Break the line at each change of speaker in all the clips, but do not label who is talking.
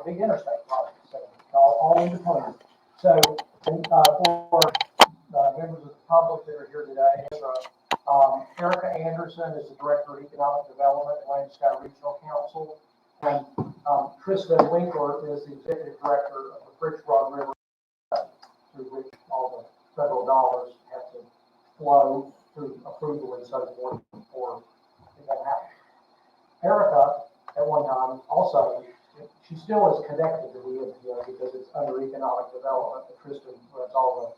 big interstate projects, so all in between. So, for members of the public that are here today, Erica Anderson is the Director of Economic Development at Atlantic Sky Regional Council, and Kristen Winkler is the Executive Director of the Fritz Broad River, through which all the federal dollars have to flow through approval and so forth before it can happen. Erica, at one time, also, she still is connected to the NPO because it's under economic development, but Kristen runs all the,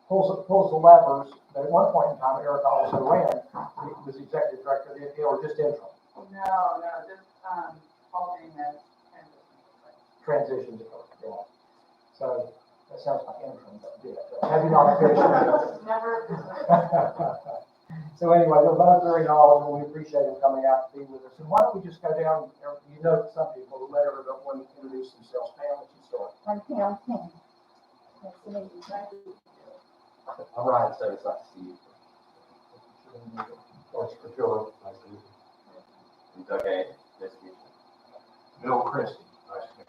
pulls the levers, but at one point in time, Erica also was the executive director of the NPO, or just interim.
No, just holding that
transition to yeah. So that sounds like interim, but yeah, maybe not officially.
Never.
So anyway, they're both very knowledgeable. We appreciate them coming out to be with us. And why don't we just go down? You know, some people who let everyone introduce themselves. Pam, what you start?
I'm Pam King. Nice to meet you.
I'm Ryan Service, nice to see you. George Patrilla, nice to meet you. Doug A, nice to meet you.
Bill Christie.
Nice to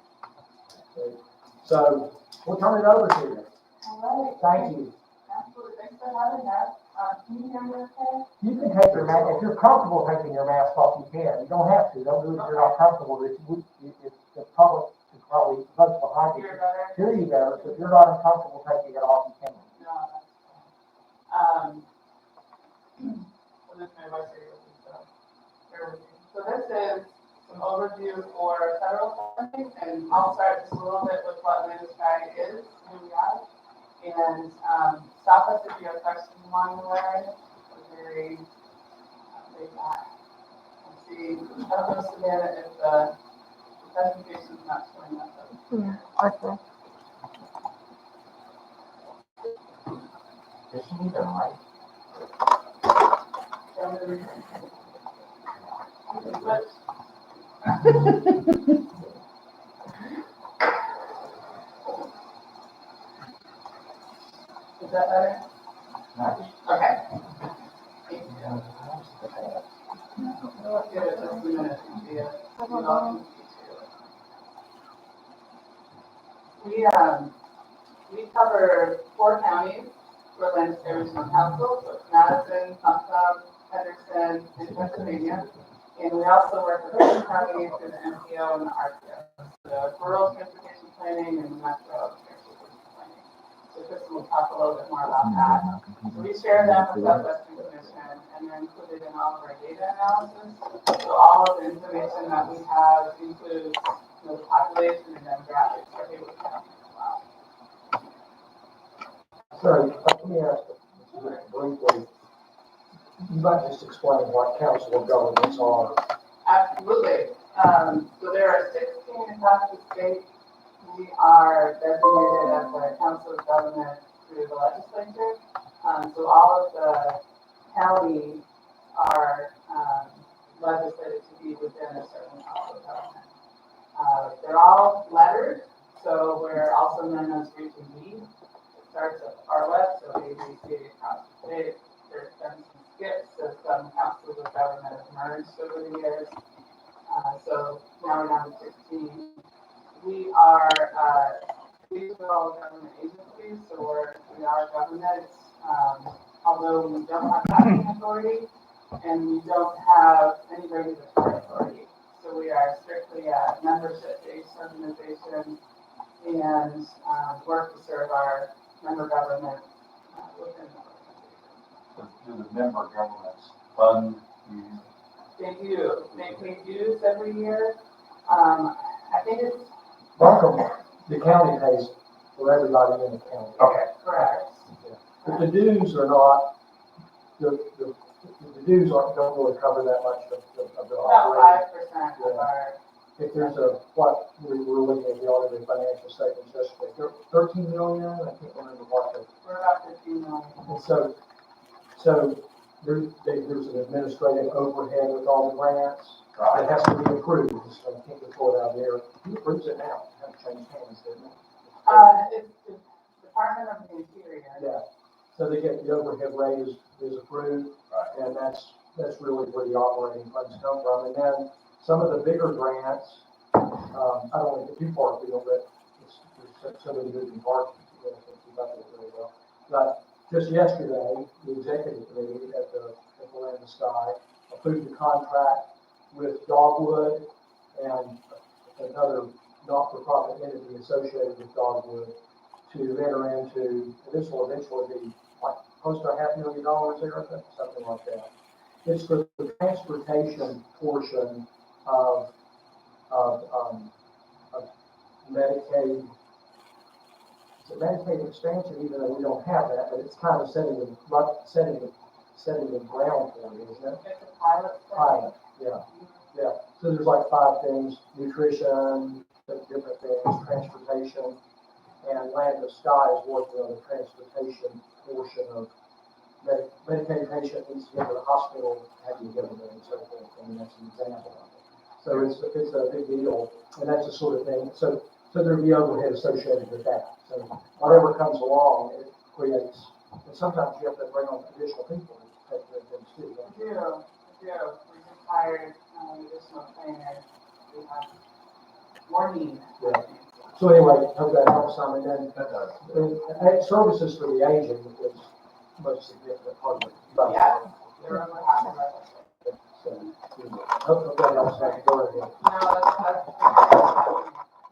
meet you.
So we'll turn it over to you.
All right.
Thank you.
Absolutely. Thanks for having us. Can you hear me okay?
You can take your mask, if you're comfortable taking your mask off, you can. You don't have to. Don't do it if you're not comfortable. If the public can probably, folks behind you, hear you better. So if you're not uncomfortable taking it off, you can.
No, that's fine. This my voice here, so this is an overview for federal funding, and I'll start just a little bit with what Atlantic Sky is, who we are. And stop us if you have questions along the way. We're very laid back. Let's see, I don't know, Savannah, if the presentation's not showing up.
Okay.
Does she need a mic?
Is that better?
Nice.
Okay. Thank you. I'll give it just a minute to see if you all can see too. We cover 4 counties for Atlantic Sky Regional Council, so it's Madison, Tucson, Henderson, and Pennsylvania. And we also work with 2 counties through the MPO and the RPO, the Rural Transportation Planning and the Metro Transportation Planning. So Kristen will talk a little bit more about that. So we share them with Southwestern Commission, and they're included in all of our data analysis. So all of the information that we have includes the population and demographics for Haywood County as well.
Sorry, let me ask you briefly. You might just explain what council of governments are.
Absolutely. So there are 16 across the state. We are designated as the council of government through the legislature. So all of the counties are legislated to be within a certain council of government. They're all lettered, so we're also known as Region B. It starts at the far west, so we see it across the state. There's been some skips as some councils of government have merged over the years. So now we're down to 16. We are regional government agencies, so we are government, although we don't have acting authority and we don't have any regulatory authority. So we are strictly a membership-based organization and work to serve our member government within the
Do the member governments fund you?
They do. They pay dues every year. I think it's
Welcome. The county pays for everybody in the county.
Okay.
correct.
But the dues are not, the dues don't really cover that much of the
About
operation.
5% of our.
If there's what we're looking at the audited financial statements yesterday, 13 million, I can't remember what the.
We're about 15 million.
And so there's an administrative overhead with all the grants.
Right.
It has to be approved, so I can't report out there. Who approves it now? It hasn't changed hands, didn't it?
It's the Department of the Interior.
Yeah, so they get the overhead rate is approved,
Right.
and that's really where the operating funds come from. And then some of the bigger grants, I don't want to get too far afield, but there's so many moving parts, you know, to keep up with it really well. But just yesterday, the executive committee at the Land of Sky approved a contract with Dogwood and another not-for-profit entity associated with Dogwood to enter into, and this will eventually be like close to $500,000 there, I think, something like that. It's for the transportation portion of, of Medicaid. It's a Medicaid expansion, even though we don't have that, but it's kind of setting the ground for it, isn't it?
It's a pilot.
Pilot, yeah. Yeah, so there's like 5 things: nutrition, different things, transportation, and Land of Sky is working on the transportation portion of Medicaid patient needs to go to the hospital, how do you go there, and so forth. I mean, that's an example of it. So it's a big deal, and that's the sort of thing. So there'll be overhead associated with that. So whatever comes along, it creates, and sometimes you have to bring on additional people to take care of things too.
We do. We just hired additional trainers. We have more need.
Yeah. So anyway, hope that helps some. And then services for the aging is most significant part of it. But,
Yeah. They're over half of our budget.
so, hope that helps. I can go ahead.
No, that's, I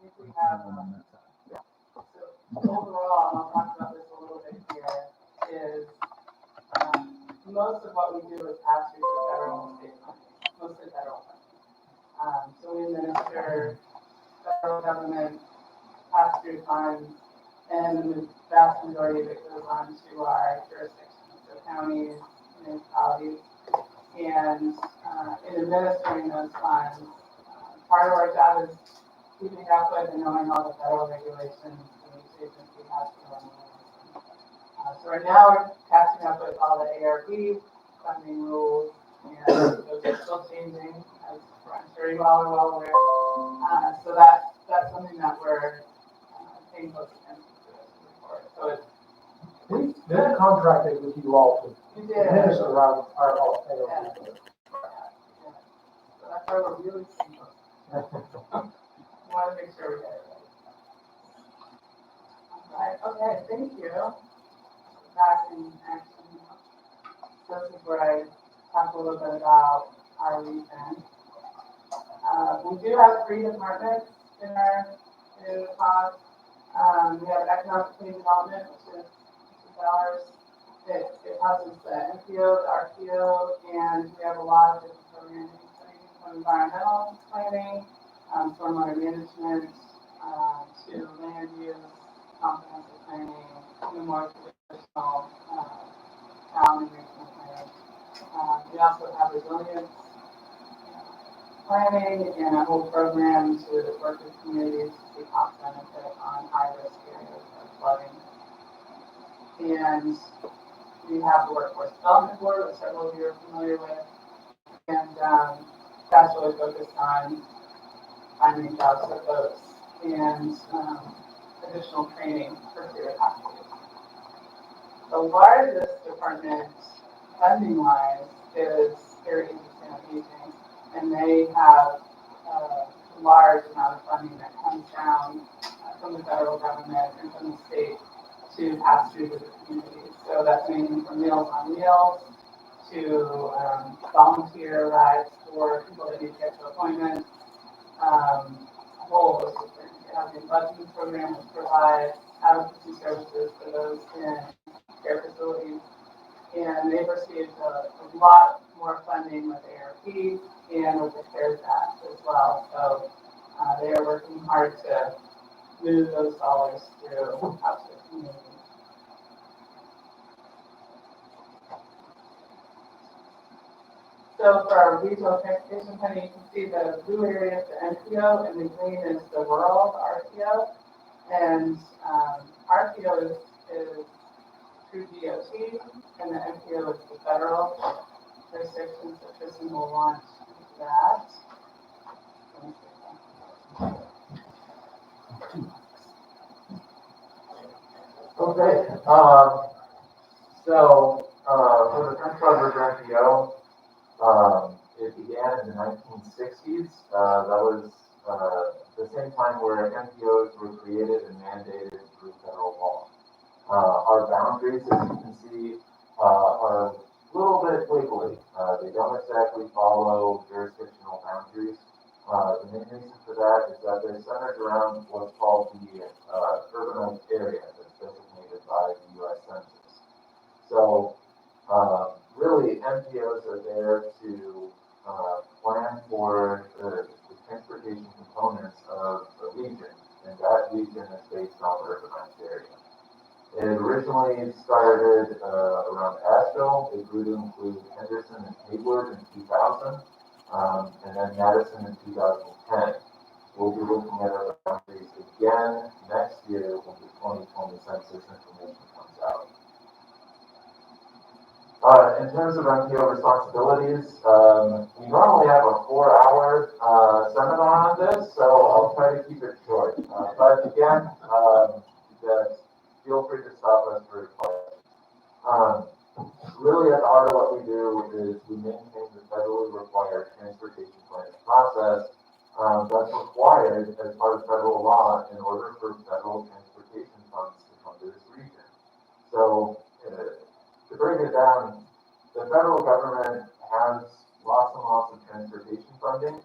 think we have, so overall, and I'll talk about this a little bit here, is, most of what we do is pass through the federal and state funding, mostly federal funding. So we administer federal government pass-through funds, and the vast majority of it goes on to our jurisdictions, so counties, municipalities, and in administering those funds, part of our job is keeping up with and knowing all the federal regulations that each agency has to run. So right now we're catching up with all the ARP funding rules, and those are still changing, as I'm sure you all are well aware. So that's something that we're paying close attention to as we move forward. So it's
We've contracted with you all to
we did.
administer our ARP.
Yeah. So that's why we're really seeing those. We want to make sure we get it right. All right. Okay. Thank you. Back in action. This is where I talk a little bit about our region. We do have 3 departments in the cause. We have economic community development, which is ours. It houses the NPO, the RPO, and we have a lot of different programs, from environmental planning, stormwater management, to land use, comprehensive planning, and the more traditional town and regional planning. We also have resilience planning and a whole program to work with communities to see cost benefit on high-risk areas of flooding. And we have the Workforce Development Board, which several of you are familiar with, and that's really focused on finding jobs for folks and additional training for career pathways. The largest department, funding-wise, is Care Agency on Aging, and they have a large amount of funding that comes down from the federal government and from the state to pass through to the community. So that's anything from Meals on Wheels to volunteer rides for people that need to get to appointments, a whole host of things. We have the budgeting program which provides advocacy services for those in care facilities. And they've received a lot more funding with ARP and with the CARES Act as well. So they are working hard to move those dollars through out to the community. So for our regional transportation planning, you can see the blue area is the NPO and the green is the rural RPO. And RPO is through DOT and the NPO is the federal jurisdiction. So Tristan will launch that.
Okay, so for the Prince Edward NPO, it began in the 1960s. That was MPOs were created and mandated through federal law. Our boundaries, as you can see, are a little bit wiggly. They don't exactly follow jurisdictional boundaries. The main reason for that is that they're centered around what's called the urbanized area that's designated by the U.S. Census. So really, MPOs are there to plan for the transportation components of a region, and that region is based on the urbanized area. It originally started around Asheville. It grew to include Henderson and Hayward in 2000, and then Madison in 2010. We'll be looking at our boundaries again next year when the 2020 census information comes out. In terms of MPO responsibilities, we normally have a 4-hour seminar on this, so I'll try to keep it short. But again, feel free to stop us for questions. Really, at the heart of what we do is we maintain the federally required transportation planning process that's required as part of federal law in order for federal transportation funds to come to this region. So, to break it down, the federal government has lots and lots of transportation funding,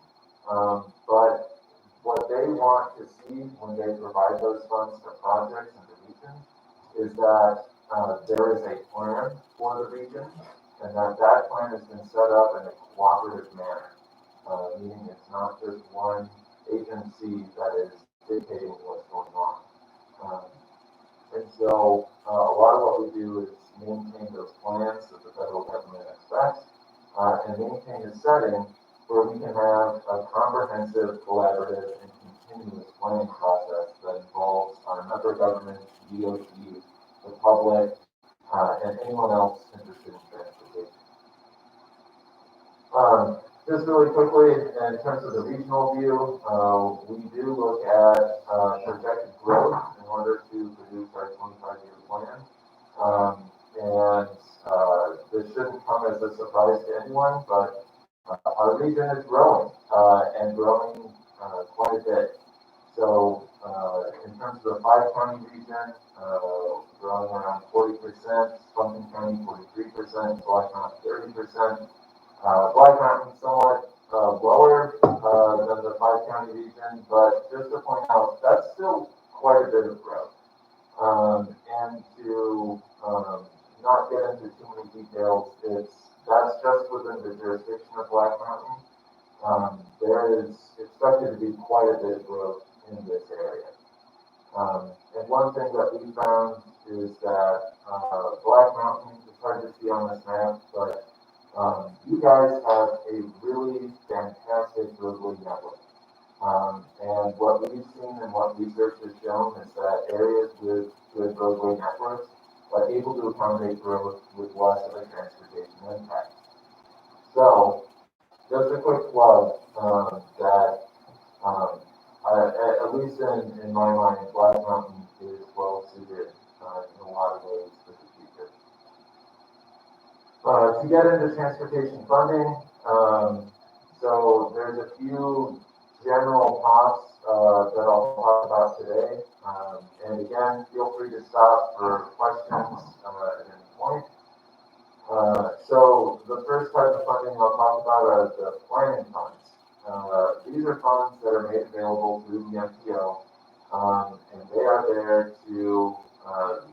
but what they want to see when they provide those funds to projects in the region is that there is a plan for the region, and that plan has been set up in a cooperative manner, meaning it's not just one agency that is dictating what's going on. And so a lot of what we do is maintain those plans that the federal government expects, and maintain a setting where we can have a comprehensive, collaborative, and continuous planning process that involves our member governments, DOT, the public, and anyone else interested in transportation. Just really quickly, in terms of the regional view, we do look at projected growth in order to produce our 25-year plan. And this shouldn't come as a surprise to anyone, but our region is growing, and growing quite a bit. So in terms of the 5-county region, growing around 40%, Spunkin County 43%, Black Mountain 30%. Black Mountain somewhat lower than the 5-county region, but just to point out, that's still quite a bit of growth. And to not get into too many details, that's just within the jurisdiction of Black Mountain. There is expected to be quite a bit of growth in this area. And one thing that we found is that Black Mountain, it's hard to see on this map, but you guys have a really fantastic roadway network. And what we've seen and what research has shown is that areas with good roadway networks are able to accommodate growth with less of a transportation impact. So, just a quick plug that at least in my mind, Black Mountain is well suited in a lot of ways for the future. To get into transportation funding, so there's a few general thoughts that I'll talk about today. And again, feel free to stop for questions at any point. So the first type of funding I'll talk about are the planning funds. These are funds that are made available through the MPO, and they are there to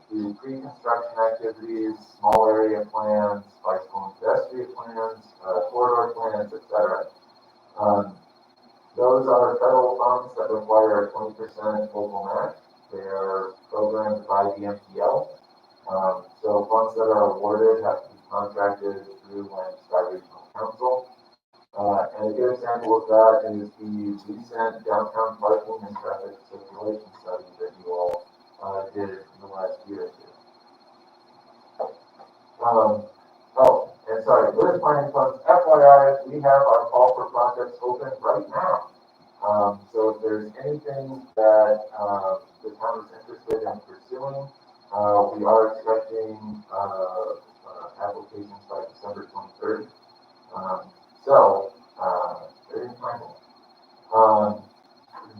do pre-construction activities, small area plans, bicycle and pedestrian plans, corridor plans, etc. Those are federal funds that require a 20% local match. They are programmed by the MPO. So funds that are awarded have to be contracted through Lancaster Regional Council. And a good example of that is the recent downtown parking and traffic circulation study that you all did in the last year or two. And sorry, with planning funds, FYI, we have our call for projects open right now. So if there's anything that the town is interested in pursuing, we are expecting applications by December 23rd. So, very final.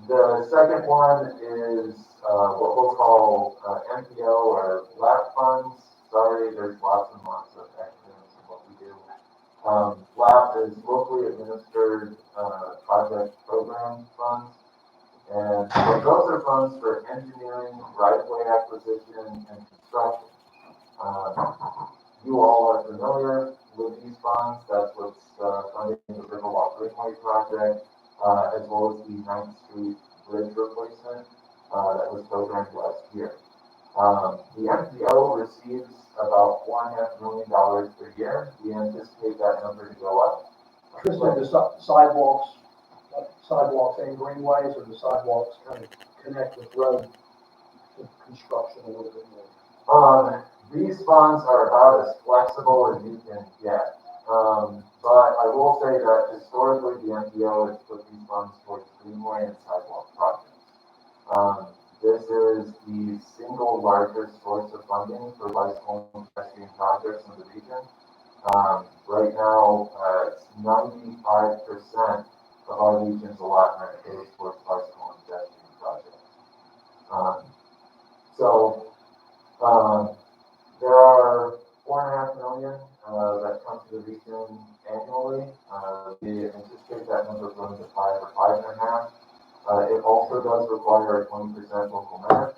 The second one is what we'll call MPO or LAP funds. Sorry, there's lots and lots of acronyms in what we do. LAP is locally administered project program funds. And so those are funds for engineering, right-of-way acquisition, and construction. You all are familiar with these funds. That's what's funding the Riverwalk Greenway project, as well as the 9th Street Bridge replacement that was programmed last year. The MPO receives about $4.5 million per year. We anticipate that number to go up.
Kristen, the sidewalks, like sidewalks and greenways, or the sidewalks kind of connect with road construction a little bit more?
These funds are about as flexible as you can get. But I will say that historically the MPO has put these funds towards greenway and sidewalk projects. This is the single largest source of funding for bicycle and pedestrian projects in the region. Right now, it's 95% of our region's allotment goes towards bicycle and pedestrian projects. There are $4.5 million that come to the region annually. We anticipate that number going to 5 or 5.5. It also does require a 20% local match.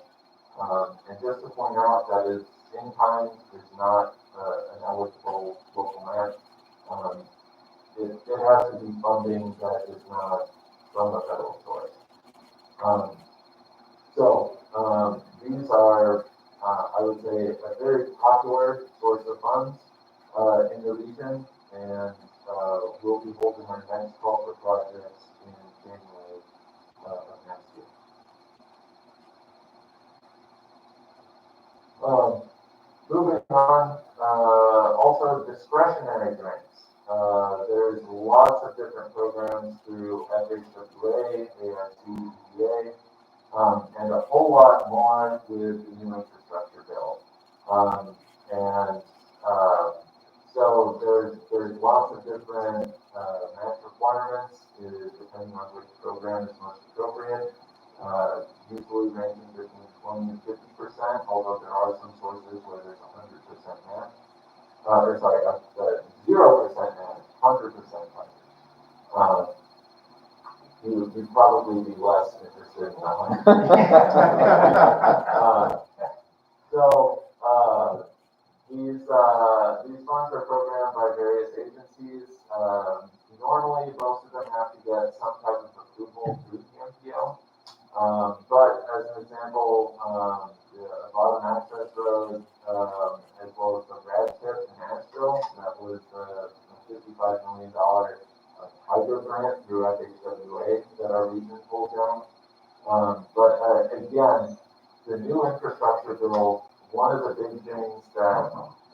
And just to point out that is in kind is not an eligible local match. It has to be funding that is not from a federal source. These are, I would say, a very popular source of funds in the region, and we'll be holding our next call for projects in January of next year. Moving on, also discretionary grants. There's lots of different programs through FHWA, AIC, EPA, and a whole lot more with the new infrastructure bill. So there's lots of different match requirements depending on which program is most appropriate. Usually ranging between 20 and 50%, although there are some sources where there's 100% match. 0% match, 100% match. You'd probably be less interested in that one. These funds are programmed by various agencies. Normally, most of them have to get some type of approval through the MPO. But as an example, the bottom access road, as well as the red tip in Asheville, that was a $55 million hydro grant through FHWA that our region pulled down. Again, the new infrastructure bill, one of the big things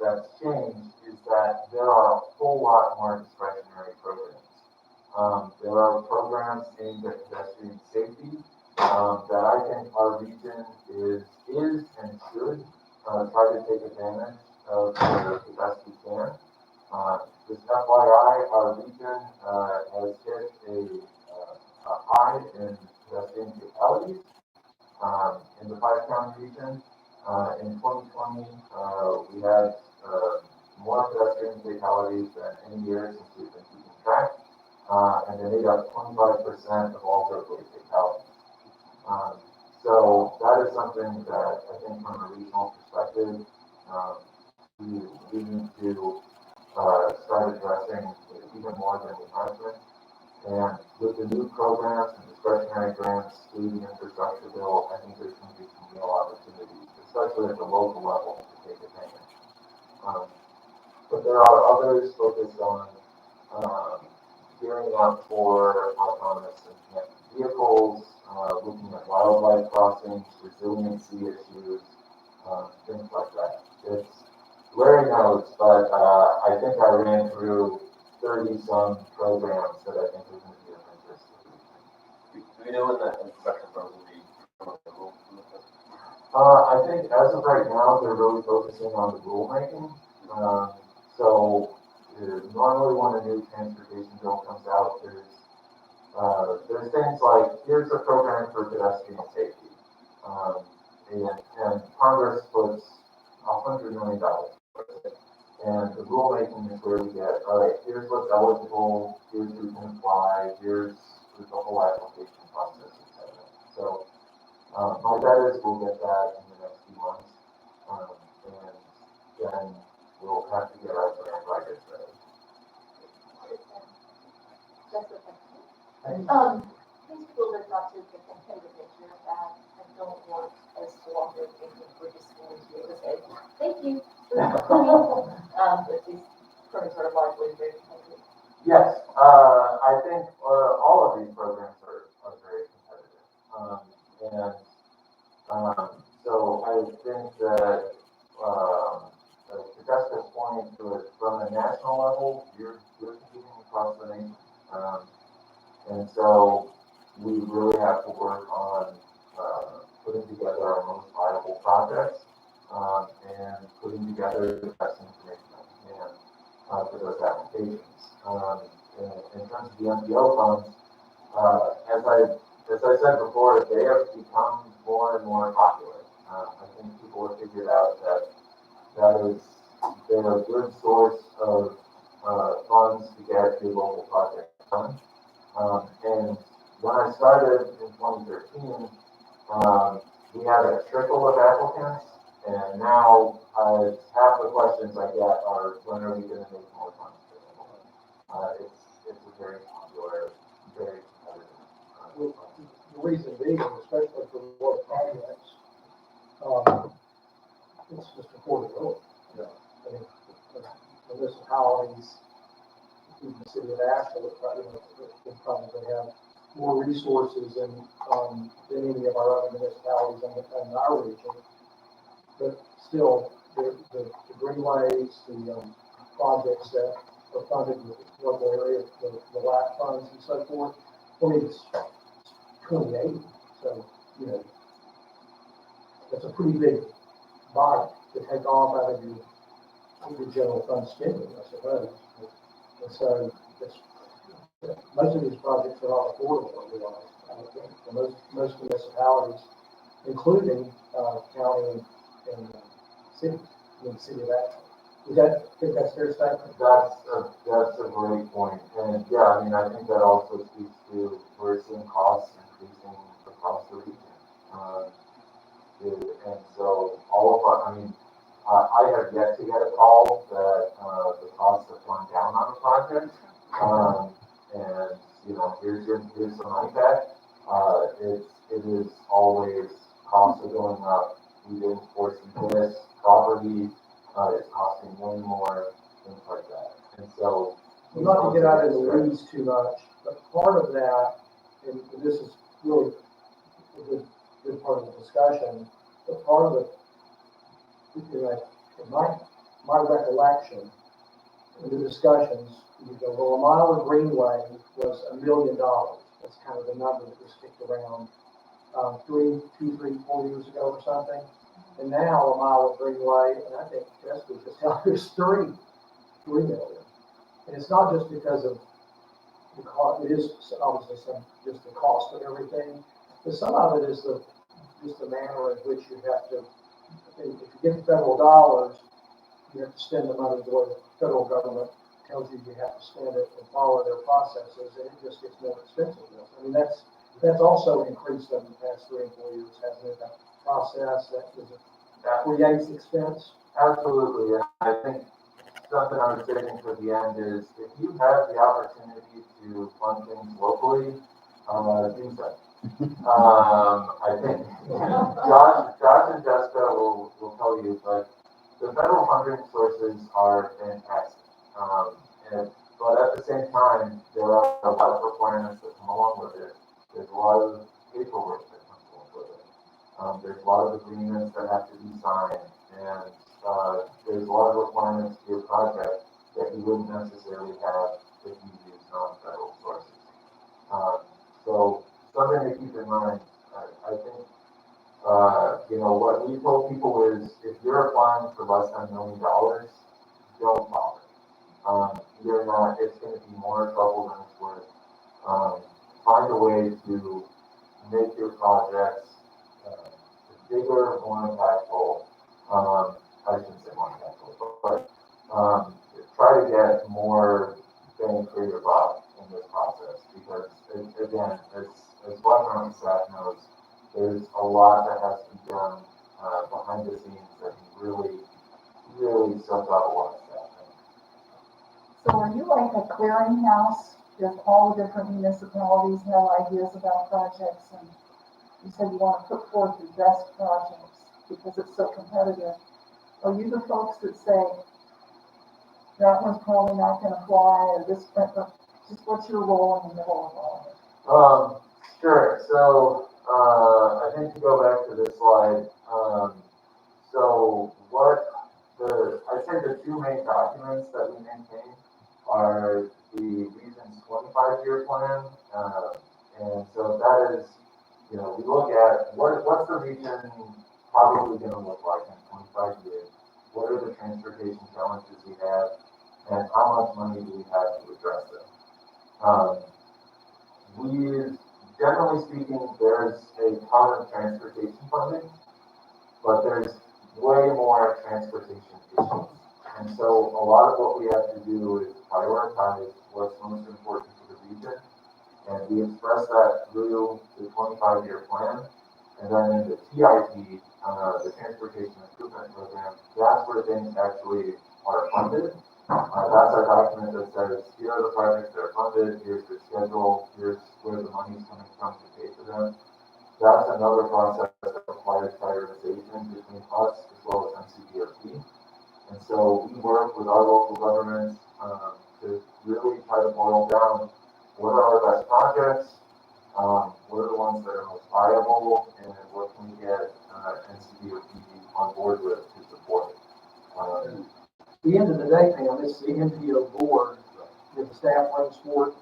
that's changed is that there are a whole lot more discretionary programs. There are programs aimed at pedestrian safety that I think our region is and should try to take advantage of the best we can. Just FYI, our region has hit a high in pedestrian fatalities in the 5-county region. In 2020, we had more pedestrian fatalities than any year since we've been keeping track, and they made up 25% of all roadway fatalities. So that is something that I think from a regional perspective, we need to start addressing even more than we have been. And with the new programs and discretionary grants through the infrastructure bill, I think there's going to be some real opportunities, especially at the local level, to take advantage. But there are others focused on gearing up for autonomous and connected vehicles, looking at wildlife crossings, resiliency issues, things like that. It's Larry knows, but I think I ran through 30-some programs that I think are going to be of interest to the region.
Do we know when that infrastructure program will be available?
I think as of right now, they're really focusing on the rulemaking. Normally when a new transportation bill comes out, there's there's things like, here's a program for pedestrian safety. And Congress puts $100 million. And the rulemaking is where we get, all right, here's what's eligible, here's who can apply, here's the whole application process, et cetera. So, my bet is we'll get that in the next few months. And then we'll have to get our grant writers ready.
These people that got to get the picture of that and don't want us to walk there thinking we're just going to be able to say, thank you. But these programs are largely very competitive.
Yes, I think all of these programs are very competitive. So I think that to Jessica's point, from the national level, you're competing across the nation. And so we really have to work on putting together our most viable projects and putting together the best information that we can for those applications. In terms of the MPO funds, as I said before, they have become more and more popular. I think people have figured out that they're a good source of funds to get your local project done. And when I started in 2013, we had a trickle of applicants, and now half the questions I get are, when are we going to make more funds available? It's a very popular, very competitive.
The reason being, especially for water projects, it's just affordability.
Yeah.
I mean, the municipalities, even the city of Asheville, would probably have more resources than any of our other municipalities in our region. But still, the greenways, the projects that are funded with local area, the LAP funds and so forth, I mean, it's 2080. So, that's a pretty big bite to take off out of your general fund spending, I suppose. And so most of these projects are not affordable, I realize. For most municipalities, including county and city, the city of Asheville. Think that's fair statement?
That's a great point. And yeah, I mean, I think that also speaks to we're seeing costs increasing across the region. And so all of I have yet to get a call that the costs have gone down on a project. And here's some money back. It is always costs are going up. We didn't foresee this property. It's costing way more, things like that. And so,
not to get out of the weeds too much, but part of that, and this is really a good part of the discussion, but part of it, in my recollection, in the discussions, you go, well, a mile of greenway was $1 million. That's kind of the number that was kicked around 4 years ago or something. And now a mile of greenway, and I think Jessica just telling us $3 million. And it's not just because of the cost, it is obviously just the cost of everything, but some of it is just the manner in which you have to, if you get federal dollars, you have to spend the money the way the federal government tells you have to spend it and follow their processes, and it just gets more expensive. I mean, that's also increased over the past 3 and 4 years, hasn't it? That process that creates expense.
Absolutely. And I think something I was saying for the end is if you have the opportunity to fund things locally, do so. I think Josh and Jessica will tell you, but the federal funding sources are fantastic. But at the same time, there are a lot of requirements that come along with it. There's a lot of paperwork that comes along with it. There's a lot of agreements that have to be signed, and there's a lot of requirements to your project that you wouldn't necessarily have if you use non-federal sources. So something to keep in mind. I think what we told people is if you're applying for less than $1 million, don't bother. You're not. It's going to be more trouble than it's worth. find a way to make your projects bigger, more impactful. I shouldn't say more impactful, but try to get more bang for your buck in this process because, again, as Black Mountain staff knows, there's a lot that has to be done behind the scenes that can really suck up a lot of stuff.
So are you like a clearinghouse if all the different municipalities have ideas about projects and you said you want to put forth the best projects because it's so competitive? Are you the folks that say, that one's probably not going to fly or this, just what's your role in the middle of all of it?
Sure. So I think to go back to this slide, so I'd say the two main documents that we maintain are the region's 25-year plan, and so that is, we look at what's the region probably going to look like in 25 years. What are the transportation challenges we have, and how much money do we have to address them? Generally speaking, there's a ton of transportation funding, but there's way more transportation issues. And so a lot of what we have to do is prioritize what's most important to the region. And we express that through the 25-year plan. And then in the TIP, the Transportation Improvement Program, that's where things actually are funded. That's our document that says, here are the projects that are funded, here's their schedule, here's where the money's coming from to pay for them. That's another process that requires prioritization between us as well as NCDOT. And so we work with our local governments to really try to boil down what are our best projects, what are the ones that are most viable, and what can we get NCDOT on board with to support.
At the end of the day, Pam, it's the MPO board that the staff brings forth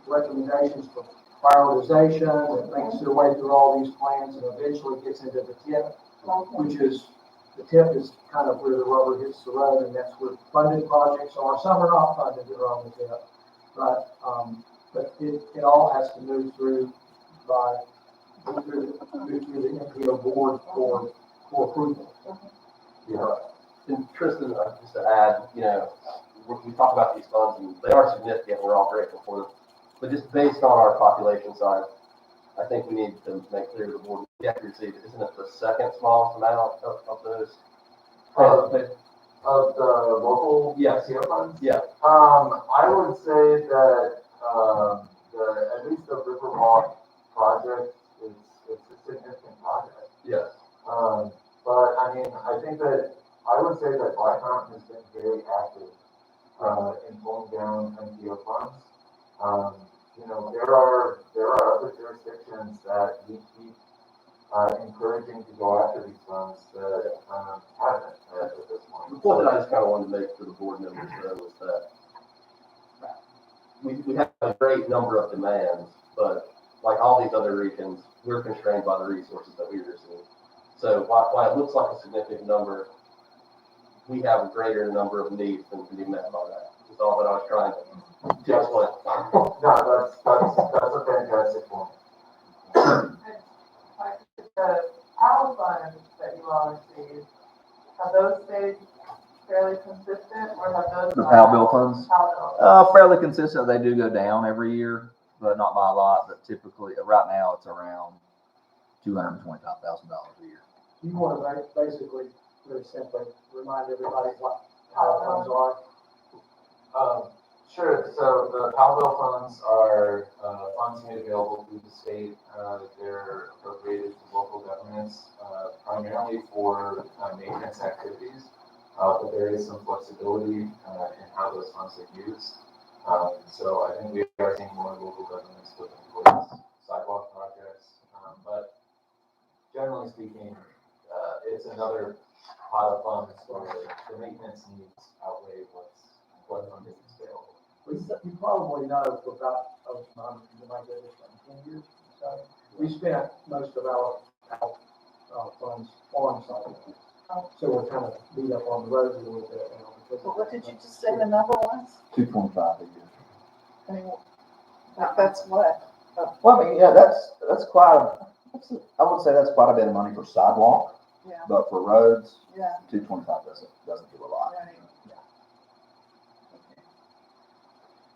recommendations for prioritization, that makes their way through all these plans and eventually gets into the TIP, which is, the TIP is kind of where the rubber hits the road, and that's where funded projects are. Some are not funded that are on the TIP, but it all has to move through the MPO board for approval.
Yeah. And Tristan, just to add, we talk about these funds and they are significant. We're all grateful for them. But just based on our population size, I think we need to make clear to the board, we have to receive, isn't it the second smallest amount of those?
Of the local SEO funds?
Yeah.
I would say that at least the Riverwalk project it's a significant project.
Yes.
But I mean, I think that I would say that Black Mountain has been very active in pulling down NPO funds. There are other jurisdictions that we keep encouraging to go after these funds that haven't at this point.
The point that I just kind of wanted to make to the board members though was that we have a great number of demands, but like all these other regions, we're constrained by the resources that we receive. So while it looks like a significant number, we have a greater number of needs than can be met by that. That's all that I was trying to explain.
No, that's a fantastic point.
The PAL funds that you all receive, have those stayed fairly consistent or have those?
The PAL bill funds?
PAL bill.
Fairly consistent. They do go down every year, but not by a lot. But typically, right now, it's around $225,000 a year.
You want to basically, very simply, remind everybody what PAL funds are.
Sure. So the PAL bill funds are funds made available through the state. They're appropriated to local governments primarily for maintenance activities, but there is some flexibility in how those funds are used. So I think we are seeing more local governments looking towards sidewalk projects, but generally speaking, it's another pot of funds where the maintenance needs outweigh what funding is available.
You probably know for about, you might get this from 10 years. So we spent most of our funds on sidewalks. So we're kind of beat up on the roads a little bit now.
But what did you just say the number was?
225 a year.
I mean, Like, that's what,
Well, I mean, yeah, that's quite, I would say that's quite a bit of money for sidewalk,
yeah,
but for roads,
yeah,
225 doesn't do a lot.
right.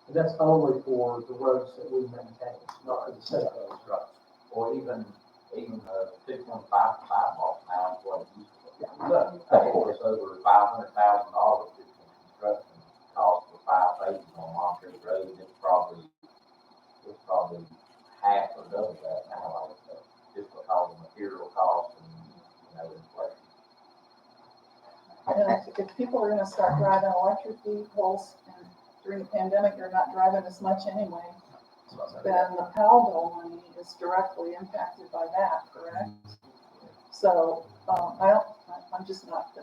And that's only for the roads that we maintain, not for the state roads.
Right. Or even 2.5 sidewalks now is what it used to be. Look, I think it's over $500,000 in construction cost for 5 phases on Monterey Road. It's probably half or double that now, I would say, just because of material costs and, inflation.
And if people are gonna start driving electric vehicles, and during the pandemic, you're not driving as much anyway, then the Powell bill money is directly impacted by that, correct? So, I'm just not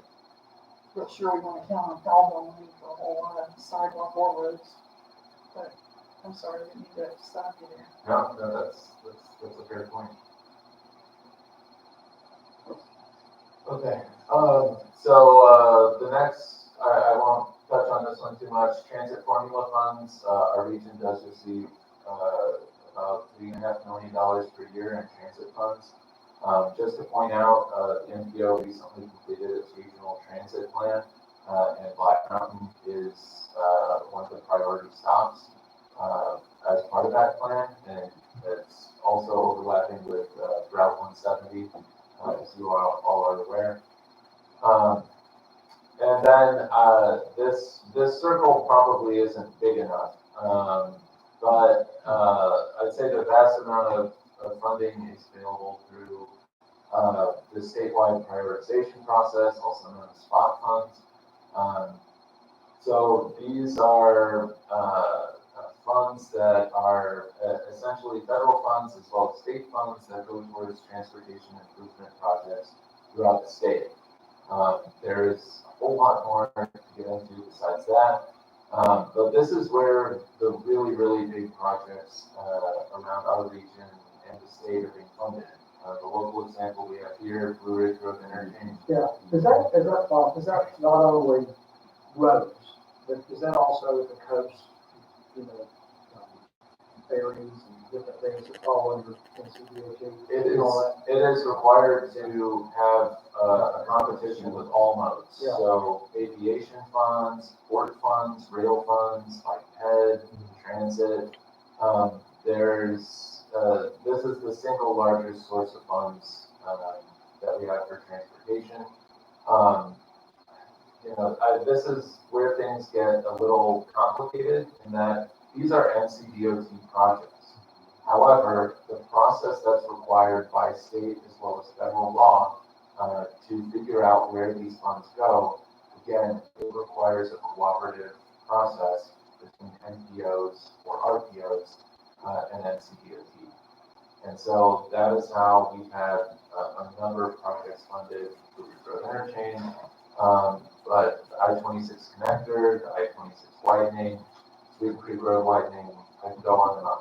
real sure we wanna count on Powell bill money for a whole lot of sidewalk or roads. But, I'm sorry, I didn't mean to stop you there.
No, that's a fair point. Okay, so, the next, I won't touch on this one too much. Transit formula funds, our region does receive, about $3.5 million per year in transit funds. Just to point out, the NPO recently completed its regional transit plan, and Black Mountain is, one of the priority stops, as part of that plan, and it's also overlapping with, Route 170, as you all are aware. And then, this circle probably isn't big enough, but, I'd say the vast amount of funding is available through, the statewide prioritization process, also known as spot funds. So these are, funds that are essentially federal funds as well as state funds that go towards transportation improvement projects throughout the state. There's a whole lot more to get into besides that. But this is where the really, really big projects around our region and the state are being funded. The local example we have here, Blue Ridge Road Interchange.
Yeah, is that not only roads, but is that also at the coast, ferries and different things that fall under NCDOT?
It is required to have a competition with all modes.
Yeah.
So aviation funds, port funds, rail funds, like PED, transit. This is the single largest source of funds that we have for transportation. This is where things get a little complicated in that these are NCDOT projects. However, the process that's required by state as well as federal law to figure out where these funds go, again, it requires a cooperative process between NPOs or RPOs and NCDOT. And so that is how we've had a number of projects funded through Road Interchange, but the I-26 connector, the I-26 widening, Sweet Creek Road widening, I can go on and on.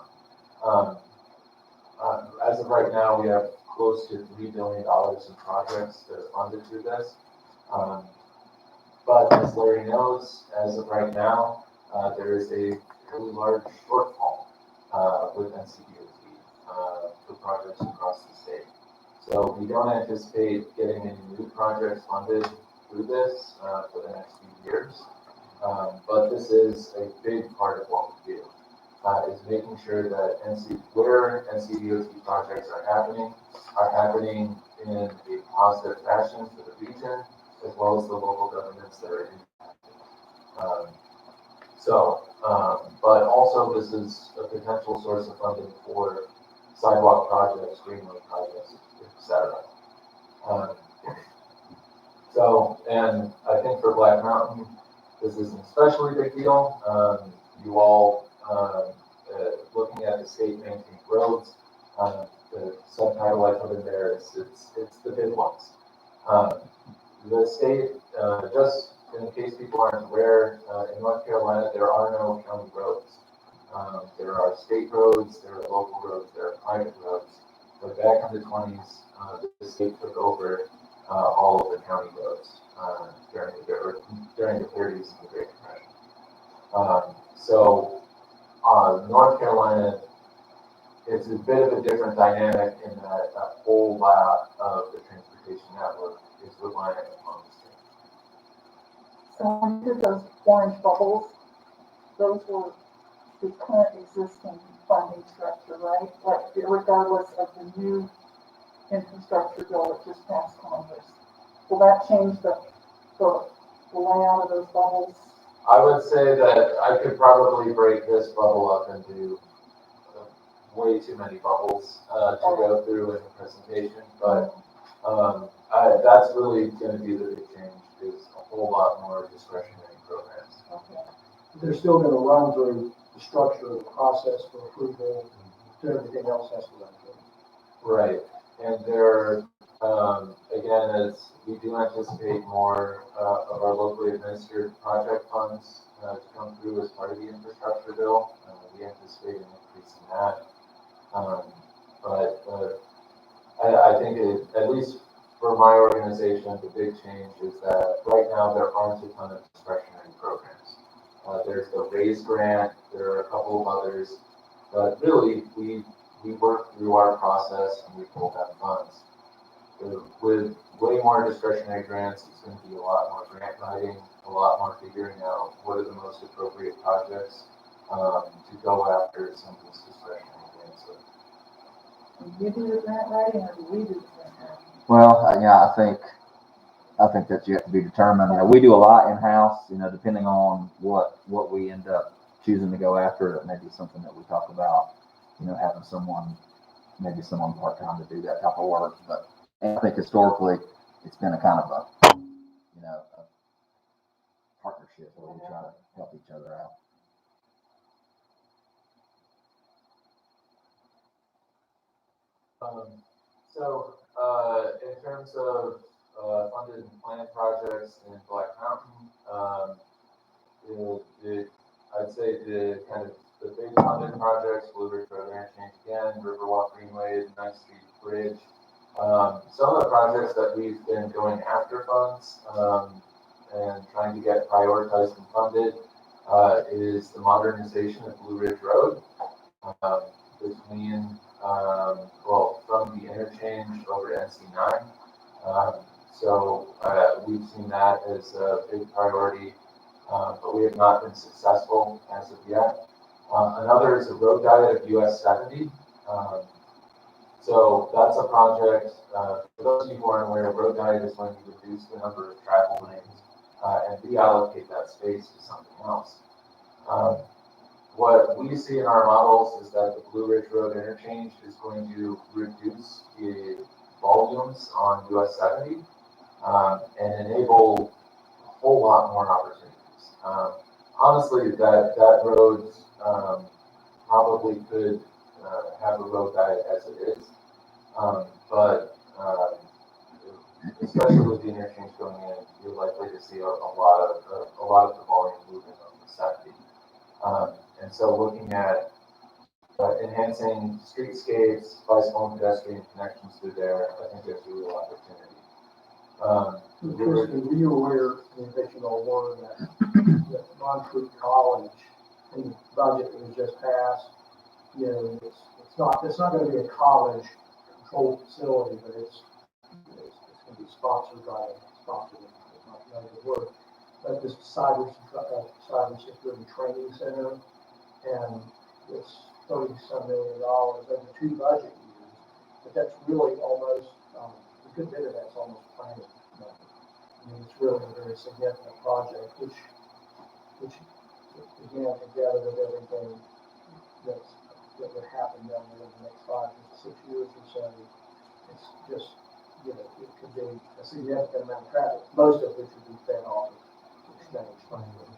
As of right now, we have close to $3 billion in projects that are funded through this. But as Larry knows, as of right now, there is a really large shortfall with NCDOT for projects across the state. So we don't anticipate getting any new projects funded through this for the next few years. But this is a big part of what we do, is making sure that where NCDOT projects are happening in a positive fashion for the region, as well as the local governments that are impacted. But also this is a potential source of funding for sidewalk projects, greenway projects, etc. And I think for Black Mountain, this is an especially big deal. You all, looking at the state maintained roads, the subtitle I put in there is it's the big ones. The state, just in case people aren't aware, in North Carolina, there are no county roads. There are state roads, there are local roads, there are private roads. But back in the 20s, the state took over all of the county roads during the 30s and the Great Depression. North Carolina it's a bit of a different dynamic in that a whole lot of the transportation network is reliant upon the state.
So when you did those orange bubbles, those were the current existing funding structure, right? Like regardless of the new infrastructure bill that just passed Congress. Will that change the layout of those bubbles?
I would say that I could probably break this bubble up into way too many bubbles to go through in the presentation, but that's really going to be the big change, is a whole lot more discretionary programs.
Okay.
They're still gonna run through the structure of the process for approval, so everything else has to run through.
Right, and there, again, as we do anticipate more of our locally administered project funds to come through as part of the infrastructure bill, we anticipate an increase in that. But I think at least for my organization, the big change is that right now there aren't a ton of discretionary programs. There's the RAISE grant, there are a couple of others, but really we work through our process and we pull down funds. With way more discretionary grants, it's going to be a lot more grant writing, a lot more figuring out what are the most appropriate projects to go after some of this discretionary grants.
Do you do the grant writing or do we do the grant writing?
Well, yeah, I think that's yet to be determined. You know, we do a lot in-house, you know, depending on what we end up choosing to go after. It may be something that we talk about, you know, having someone part-time to do that type of work. But I think historically, it's been a kind of a, you know, a partnership where we try to help each other out.
In terms of funded and planned projects in Black Mountain, I'd say the big funded projects, Blue Ridge Road Interchange again, Riverwalk Greenway, 9th Street Bridge. Some of the projects that we've been going after funds and trying to get prioritized and funded is the modernization of Blue Ridge Road between from the interchange over NC9. So we've seen that as a big priority, but we have not been successful as of yet. Another is the road diet of US 70. So that's a project, for those of you who aren't aware, road diet is when you reduce the number of travel lanes and reallocate that space to something else. What we see in our models is that the Blue Ridge Road interchange is going to reduce the volumes on US 70 and enable a whole lot more opportunities. Honestly, that road probably could have a road diet as it is, but especially with the interchange going in, you're likely to see a lot of the volume moving on the 70. And so looking at enhancing streetscapes, bicycle and pedestrian connections through there, I think there's a real opportunity.
Kristen, were you aware, that you all were, that Moncrief College, in the budget that was just passed, you know, it's not going to be a college controlled facility, but it's going to be sponsored by not a good word, but this cyber security training center, and it's $30-some million over 2 budget years. But that's really almost a good bit of that's almost planning money. I mean, it's really a very significant project, which again, together with everything that would happen down there in the next 5 to 6 years or so, it's just, you know, it could be a significant amount of traffic, most of which would be fed off of exchange, frankly.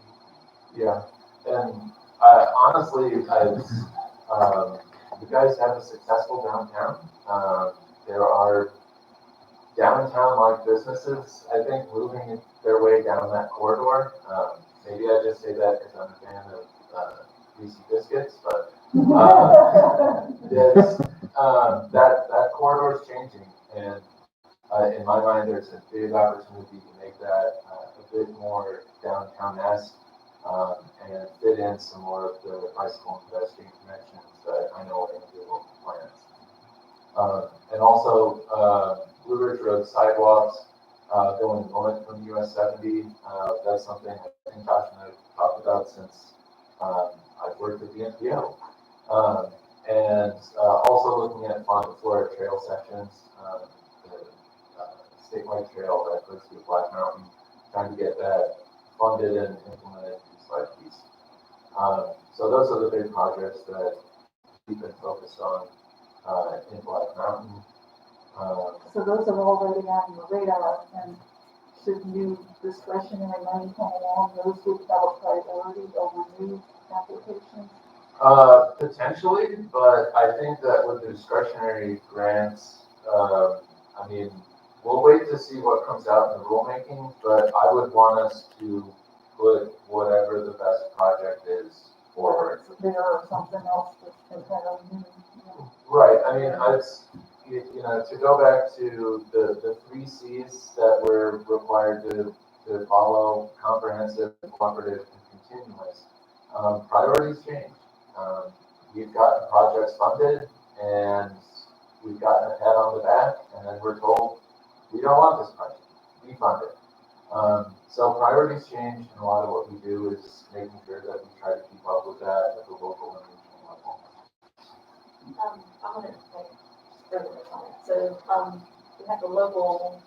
Yeah, and honestly, you guys have a successful downtown. There are downtown-like businesses, I think, moving their way down that corridor. Maybe I just say that because I'm a fan of greasy biscuits, but that corridor is changing, and in my mind, there's a big opportunity to make that a bit more downtown-esque and fit in some more of the bicycle and pedestrian connections that I know are going to be local plans. And also, Blue Ridge Road sidewalks, going north from US 70, that's something I think Josh and I have talked about since, I've worked at the NPO. And also looking at Florida trail sections, the statewide trail that goes through Black Mountain, trying to get that funded and implemented piece by piece. So those are the big projects that we've been focused on in Black Mountain.
So those are already on your radar, and should new discretionary money come along, those would have a priority over new applications?
Potentially, but I think that with the discretionary grants, I mean, we'll wait to see what comes out in the rulemaking, but I would want us to put whatever the best project is forward.
There or something else that's kind of new.
Right, I mean, you know, to go back to the 3 C's that we're required to follow: comprehensive, cooperative, and continuous. Priorities change. We've gotten projects funded and we've gotten a pat on the back, and then we're told, we don't want this project, we fund it. So priorities change, and a lot of what we do is making sure that we try to keep up with that at the local and regional level.
I want to make further comment. So, we have the local,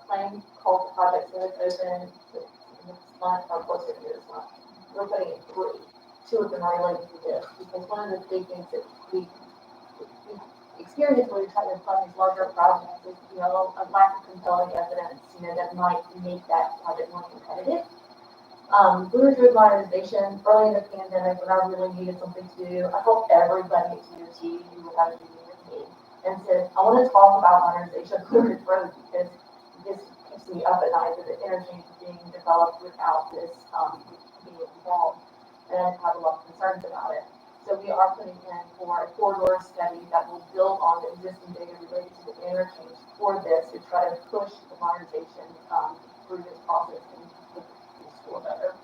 claim call for projects that have opened this month, or closer to this month. We're putting in 3. 2 of them are related to this, because one of the big things that we experience when we try to fund these larger projects is, you know, a lack of compelling evidence, you know, that might make that project more competitive. Blue Ridge Road Modernization, early in the pandemic, when I really needed something to do, I called everybody at DOT who would have a meeting with me and said, I want to talk about modernization of Blue Ridge Road, because this keeps me up at night that the interchange is being developed without this, being involved. And I have a lot of concerns about it. So we are putting in for a corridor study that will build on the existing data related to the interchange for this to try to push the modernization through this process and make the school better.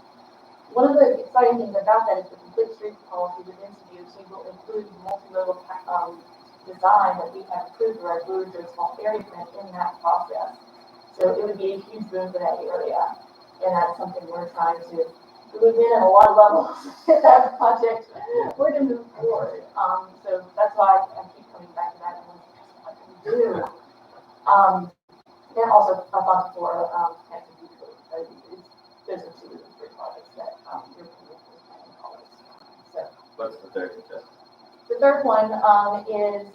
One of the exciting things about that is the complete street policy within DOT will include multimodal design that we have approved through our Blue Ridge Small Area Plan in that process. So it would be a huge boon for that area, and that's something we're trying to. We've been at a lot of levels in that project. We're going to move forward. So that's why I keep coming back to that. And what can we do? And also a bunch for connected utility. Those are 2 of the 3 projects that your commission is planning on. So
What's the third suggestion?
the third one is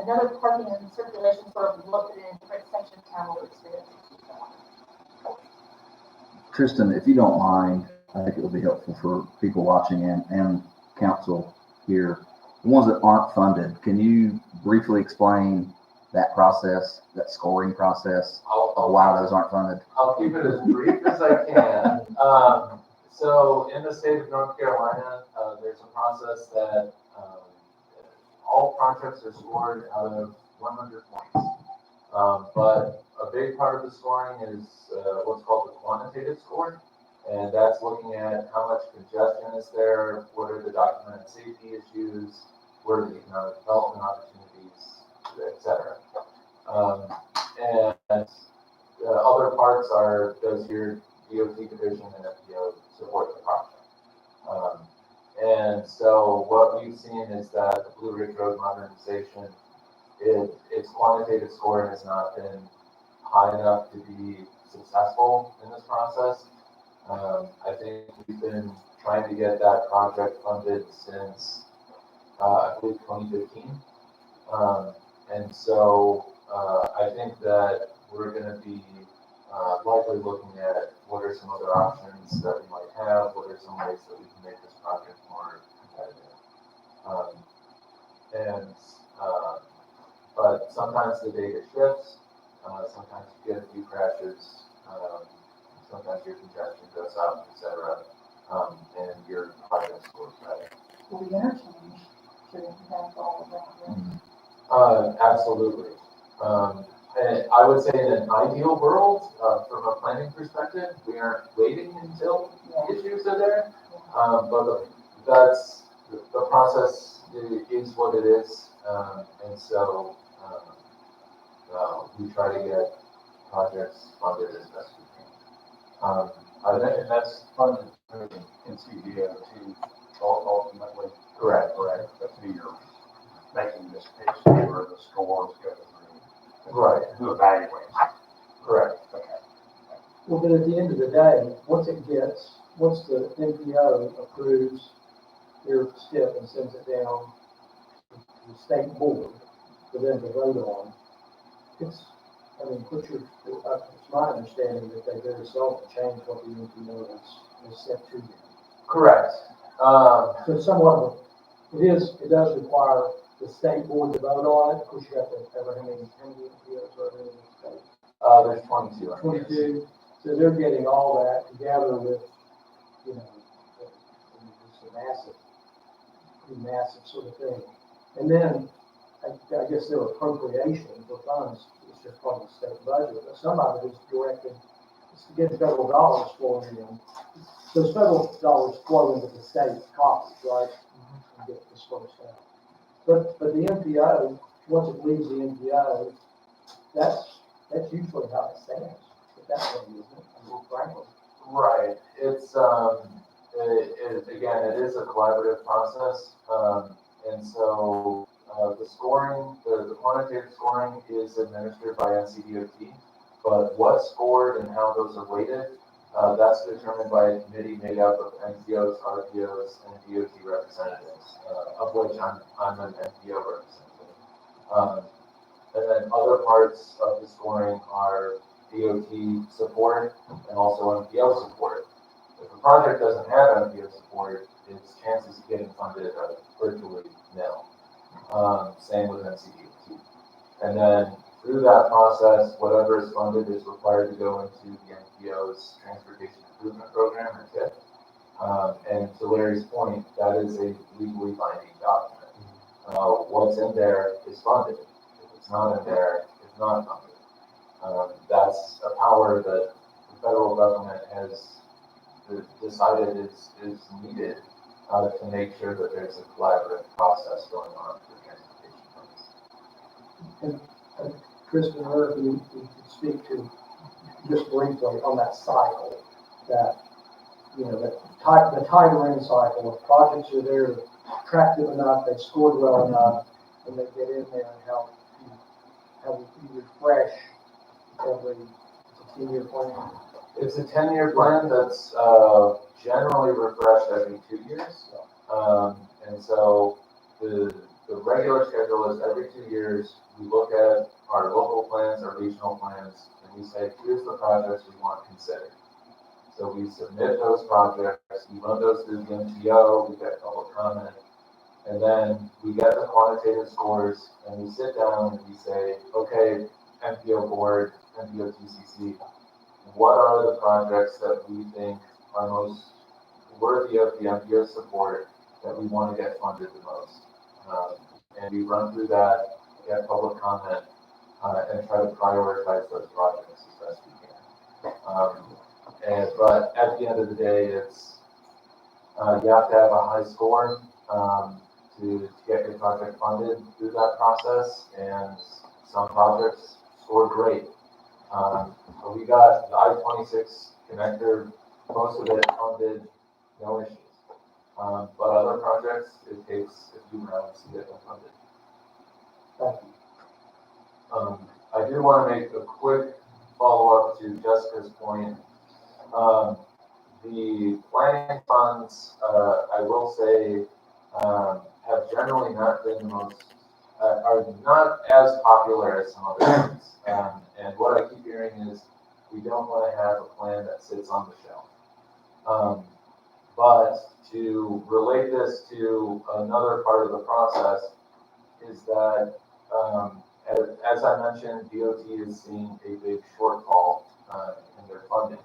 another parking and circulation sort of looked at in different sections of town will experience.
Tristan, if you don't mind, I think it would be helpful for people watching and council here. The ones that aren't funded, can you briefly explain that process, that scoring process of why those aren't funded?
I'll keep it as brief as I can. So in the state of North Carolina, there's a process that all projects are scored out of 100 points. But a big part of the scoring is what's called the Quantitative Score. And that's looking at how much congestion is there, what are the documented safety issues, what are the economic development opportunities, et cetera. And other parts are, does your DOT division and FPO support the project? And so what we've seen is that the Blue Ridge Road Modernization, its quantitative scoring has not been high enough to be successful in this process. I think we've been trying to get that project funded since, I believe, 2015. And so I think that we're going to be likely looking at what are some other options that we might have, what are some ways that we can make this project more competitive. But sometimes the data shifts, sometimes you get a few crashes, sometimes your congestion goes up, et cetera, and your project scores better.
Will the interchange should impact all of that?
Absolutely. And I would say in an ideal world, from a planning perspective, we aren't waiting until the issues are there. But the process is what it is, and so, we try to get projects funded as best we can.
And that's funded through NCDO to ultimately.
Correct.
That's who you're making this case for the scores go through.
Right.
Who evaluates.
Correct.
Okay.
Well, but at the end of the day, once the NPO approves their STIP and sends it down to the state board for them to vote on, it's my understanding that they very seldom change what the NPO is sent to them.
Correct.
So somewhat, it does require the state board to vote on it. Of course, you have to cover how many NPOs are in the state.
There's 22. I guess.
22. So they're getting all that together with, it's a pretty massive sort of thing. And then, I guess their appropriation for funds is just part of the state budget, but some of it is directed, it's to get federal dollars flowing in. Those federal dollars flow into the state coffers, right? And get dispersed out. But the NPO, once it leaves the NPO, that's usually how it stands. But that's what it isn't, frankly.
Right. It's again, it is a collaborative process, and so the scoring, the quantitative scoring is administered by NCDOT, but what's scored and how those are weighted, that's determined by a committee made up of NPOs, RPOs, and DOT representatives, of which I'm an NPO representative. And then other parts of the scoring are DOT support and also NPO support. If a project doesn't have NPO support, its chances of getting funded are virtually nil. Same with NCDOT. And then through that process, whatever is funded is required to go into the NPO's Transportation Improvement Program, or TIP. And to Larry's point, that is a legally binding document. What's in there is funded. If it's not in there, it's not funded. That's a power that the federal government has decided is needed to make sure that there's a collaborative process going on for transportation funds.
And Kristen, or you could speak to just briefly on that cycle, that, the titering cycle of projects are there, attractive enough, they've scored well enough, and they get in there and how you refresh every 10-year plan.
It's a 10-year plan that's generally refreshed every 2 years. And so the regular schedule is every 2 years, we look at our local plans, our regional plans, and we say, here's the projects we want considered. So we submit those projects, we run those through the MTO, we get public comment, and then we get the quantitative scores, and we sit down and we say, okay, MPO board, MPO TCC, what are the projects that we think are most worthy of the MPO support that we want to get funded the most? And we run through that, get public comment, and try to prioritize those projects as best we can. But at the end of the day, it's you have to have a high score to get your project funded through that process, and some projects score great. So we got the I-26 connector, most of it funded, no issues. But other projects, it takes a few rounds to get them funded.
Thank you.
I do want to make a quick follow-up to Jessica's point. The planning funds, I will say, have generally not been the most, are not as popular as some other things. And what I keep hearing is we don't want to have a plan that sits on the shelf. But to relate this to another part of the process is that, as I mentioned, DOT is seeing a big shortfall in their funding.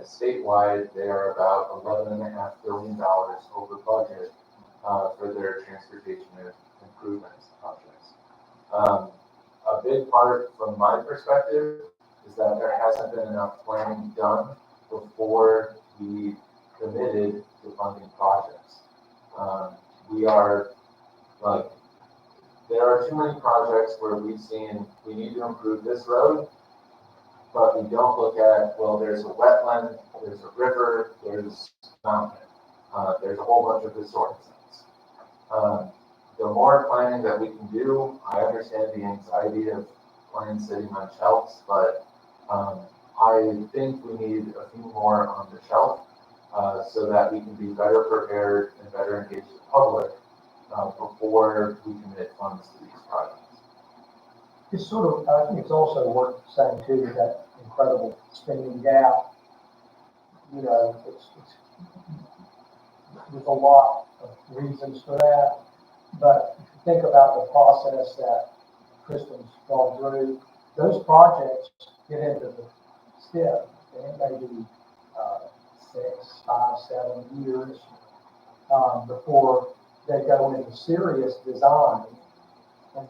Statewide, they are about $11.5 billion over budget for their transportation improvements projects. A big part from my perspective is that there hasn't been enough planning done before we committed to funding projects. We are, like, there are too many projects where we've seen, we need to improve this road, but we don't look at, well, there's a wetland, there's a river, there's a mountain. There's a whole bunch of historic things. The more planning that we can do, I understand the anxiety of plans sitting on shelves, but I think we need a few more on the shelf so that we can be better prepared and better engage the public before we commit funds to these projects.
It's sort of, I think it's also worth saying too, that incredible spending gap, you know, there's a lot of reasons for that. But if you think about the process that Kristen's gone through, those projects get into the STIP, and it may be 6, 5, 7 years before they go into serious design, and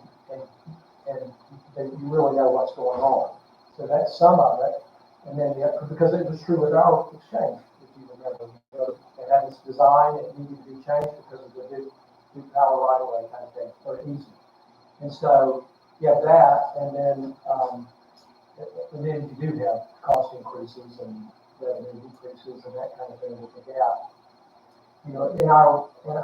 you really know what's going on. So that's some of it. And then, because it was true with our exchange, if you remember, it had its design, it needed to be changed because of the new power right away kind of thing, or easy. And so you have that, and then you do have cost increases and revenue decreases and that kind of thing with the gap. You know, what is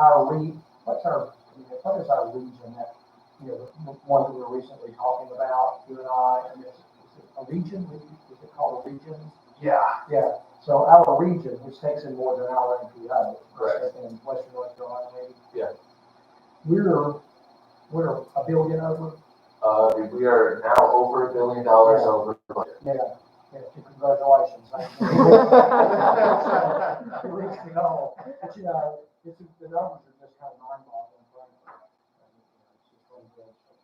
our region that, you know, the one that we were recently talking about, you and I mean, is it a region? Is it called a region?
Yeah.
Yeah. So our region, which takes in more than our NPO,
Correct.
in Western North Carolina, maybe.
Yeah.
We're $1 billion over.
We are now over $1 billion over budget.
Yeah. Congratulations. 2 weeks ago. But you know, the numbers are just kind of mind-boggling.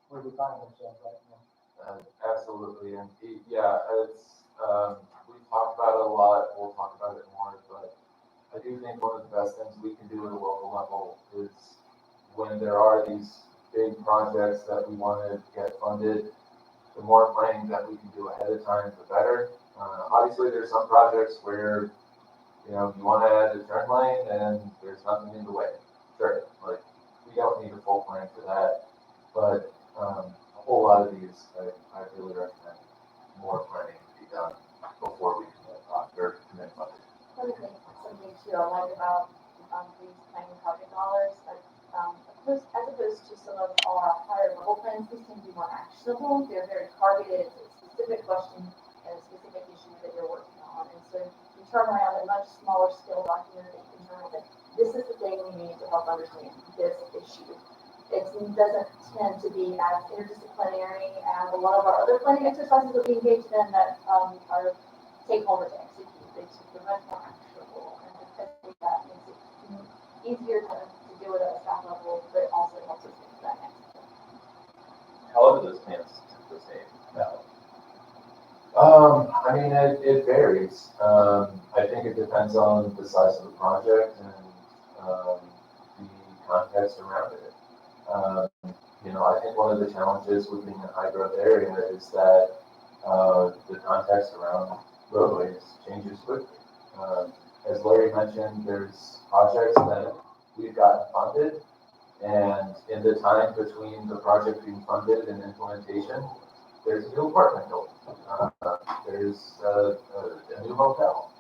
Where we find ourselves right now.
Absolutely, and yeah, it's, we've talked about it a lot, we'll talk about it more, but I do think one of the best things we can do at a local level is when there are these big projects that we want to get funded, the more planning that we can do ahead of time, the better. Obviously, there's some projects where, you know, you want to add a turn lane and there's nothing in the way. Sure, like, we don't need a full plan for that, but a whole lot of these, I really recommend more planning to be done before we commit funding.
Something too I like about these planning project dollars, as opposed to some of our higher level plans, these tend to be more actionable. They're very targeted, it's a specific question and a specific issue that you're working on. And so you turn around a much smaller scale document that you can turn around, this is the thing we need to help understand this issue. It doesn't tend to be as interdisciplinary as a lot of our other planning exercises that we engage in that are stakeholder to execute. They're much more actionable, and because of that makes it easier to do it at a staff level, but also helps us get to that next step.
How long do those plans typically take?
I mean, it varies. I think it depends on the size of the project and the context around it. You know, I think one of the challenges with being a high growth area is that the context around roadways changes quickly. As Larry mentioned, there's projects that we've gotten funded, and in the time between the project being funded and implementation, there's a new apartment building. There's a new hotel.